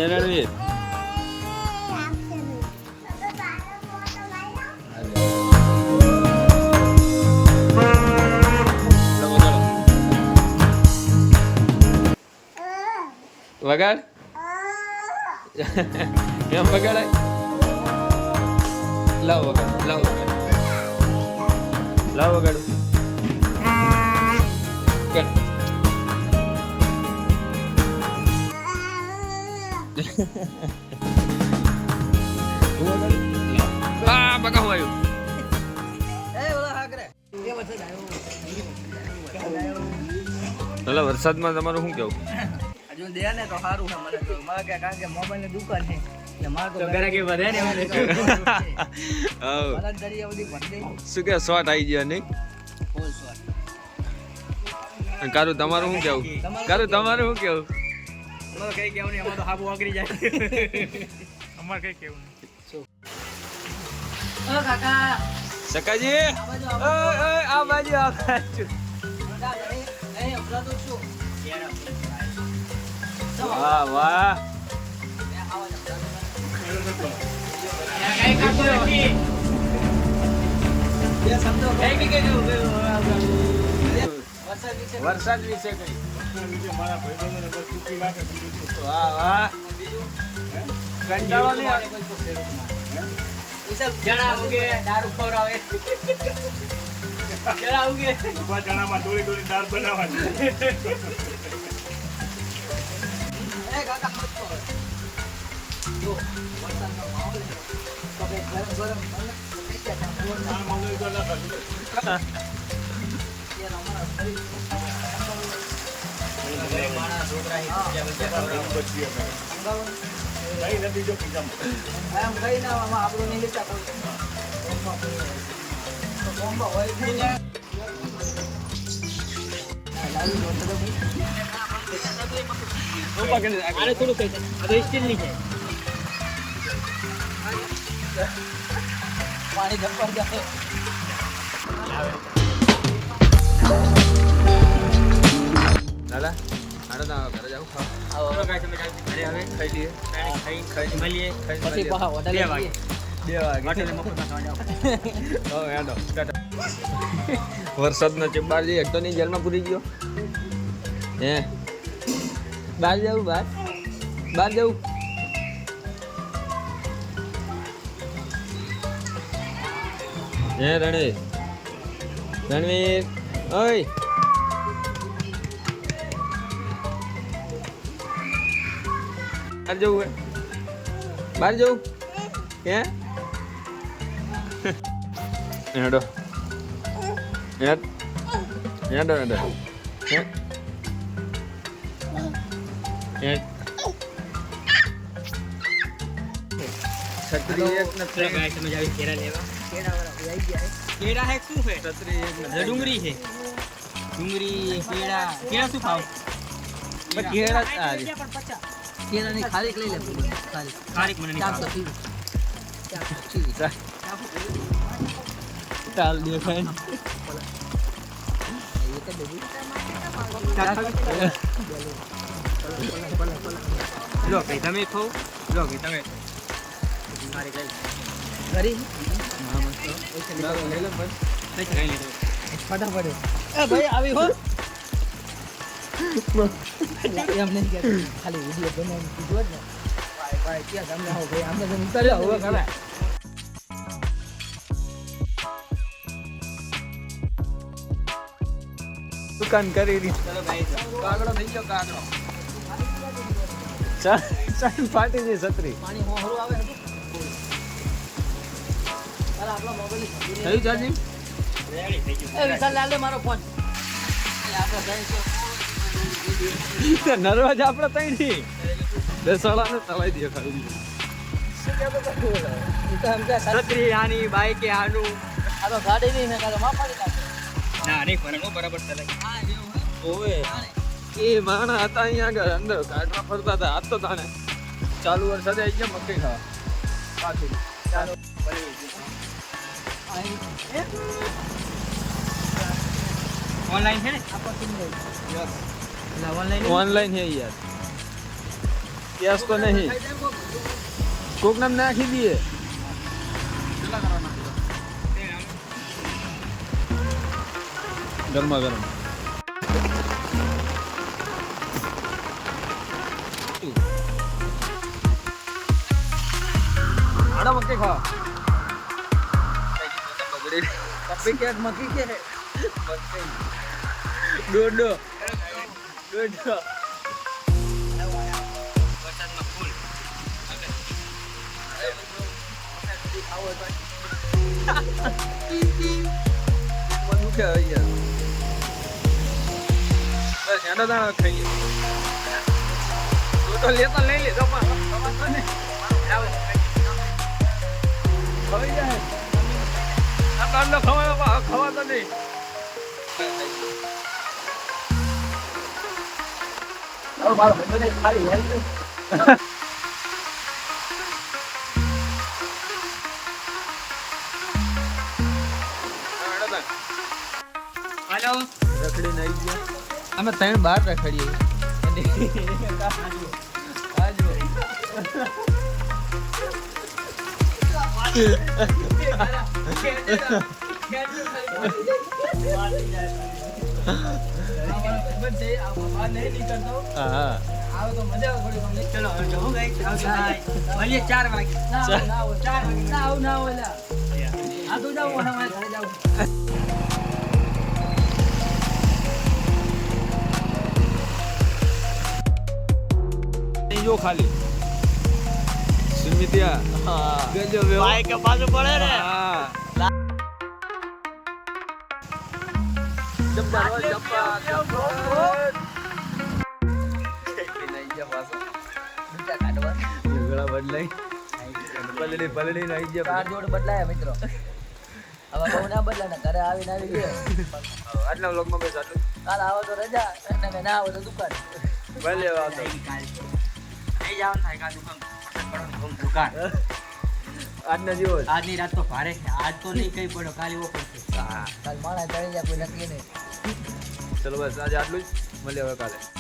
એ રણવીર વગાડ એમ વગાડાય લાવ વગાડ લાવ વગાડું હા બકા હું આવ્યું વરસાદમાં તમારું શું કેવું જો દે ને તો સારું છે મને તો મારે કે કારણ કે મોબાઈલ ની દુકાન છે એટલે મારે તો ગરાકી વધે ને મને મારા દરિયા બધી ભરદે શું કે શોર્ટ આવી ગયો નહીં ફૂલ શોર્ટ કારું તમારું શું કેવું કારું તમારું શું કેવું અમારે કઈ કેવું નહીં અમાર તો હાબુ વાગરી જાય અમાર કઈ કેવું નહીં ઓ કાકા સકાજી આ બાજુ આ બાજુ એ અપરા તો શું વાહ વાહ વરસાદ વિશે કઈ વાહ વાહ કંટાળો નહીં જણાવોગે દારૂ ખવડાવે જણાવોગે જણામાં થોડી થોડી દાળ બનાવવાની એ કાકા મત કરો જો વરસાદનો માહોલ છે તો કે ગરમ ગરમ બને કે આ મંગળ ગલા કરી યાર અમારા શરીર માણા છોકરા કઈ નથી જો પીજામાં એમ કઈ ના આમાં આપણું નહીં લેતા કોઈ તો બોમ્બા હોય છે ને આને થોડું કહી દે આ સ્ટીલ ની છે પાણી ધપર જાય દાદા આડો ના ઘરે જાવ આવો કાઈ તમે ઘરે આવે ખાઈ લઈએ ખાઈ મળીએ પછી પાછા હોટલ 2 વાગે હોટલ મફતમાં ખાવા જાવ હવે આડો ટાટા વરસાદનો ચેમ્બાર જઈ એક તો નહીં જેલમાં પૂરી ગયો હે બહાર જવું બહાર જવું હે રણવીર ઓય બહાર જવું હે હેડો હેડો હેડો છત્રી એક નથી ગાય તમે જાવી કેરા લેવા કેરા વાળા આવી ગયા કેરા હે શું છે છત્રી એક નથી ડુંગળી છે ડુંગળી કેળા કેળા શું ભાવ પણ કેળા આ રે. કેળા ની ખારીક લઈ લે ખારીક ખારીક મને નહીં ભાવે 430 ચાલ દેખાય લો ભાઈ તમે ખાઓ લો ભાઈ તમે મારી ગઈ ઘરી લઈ લો બસ ફટાફટ એ ભાઈ આવી હો એમ નહીં કે ખાલી વિડિયો બનાવીને કીધું જ ને ભાઈ ભાઈ ક્યાં ગામને આવો ભાઈ આમને જમ ઉતાર્યો હવે કરે દુકાન કરી રી ચલો ભાઈ કાગડો થઈ ગયો કાગડો ચાલ ફાટી જઈ છત્રી પાણી હોહરું આવે હતું અરે આપણો મોબાઈલ થયું ચાર્જિંગ રેડી થઈ ગયું એ વિશાલ લાલ દે મારો ફોન એ આપણે જઈ છે નરવાજ આપણે તઈ ની બેસાડાને તળાઈ દે ખાલી છત્રી આની બાઈક આનું આ તો ગાડી નહીં ને કાતો માપાડી નાખે ના નહીં ફરનો બરાબર ચાલે હા જેવું ઓવે એ માણા હતા અહીંયા આગળ અંદર કાઢવા ફરતા હતા આજ તો તાણે ચાલુ વરસાદે આવી ગયા મકઈ ખાવા પાછું ચાલો ઓનલાઈન છે ને આપો કિન યસ ઓનલાઈન ઓનલાઈન હે યાર ગેસ તો નહીં કોક નામ નાખી દઈએ ગરમા ગરમ આડા મક્કે ખા કપી કે મકી કે દોડો દુખે યાર બસ એના દાણા ખાઈએ તો લેતા લઈ લે તો પણ ખવાઈ જાય આટલો ખવાતો નહીં મારો ભાઈ ખાલી હેલ્થ હાલો રખડી નહીં ગયા અમે ત્રણ બાર રખડીએ જો ખાલી સુમિતિયા ગજો વેવો ભાઈ કે બાજુ પડે ને હા જબ્બર બદલાઈ પલડી નહીં જે ચાર જોડ બદલાયા મિત્રો હવે બહુ ના બદલાય ને ઘરે આવીને આવી ગયો આટલા વ્લોગમાં બસ આટલું કાલ આવો તો રજા અને ના આવો તો દુકાન ભલે વાતો આજના દિવસ આજની રાત તો ભારે છે આજ તો નહીં કઈ પડ્યો કાલે એવો પડશે કાલ માણા ચડી જાય કોઈ નક્કી નહીં ચલો બસ આજે આટલું જ મળીએ હવે કાલે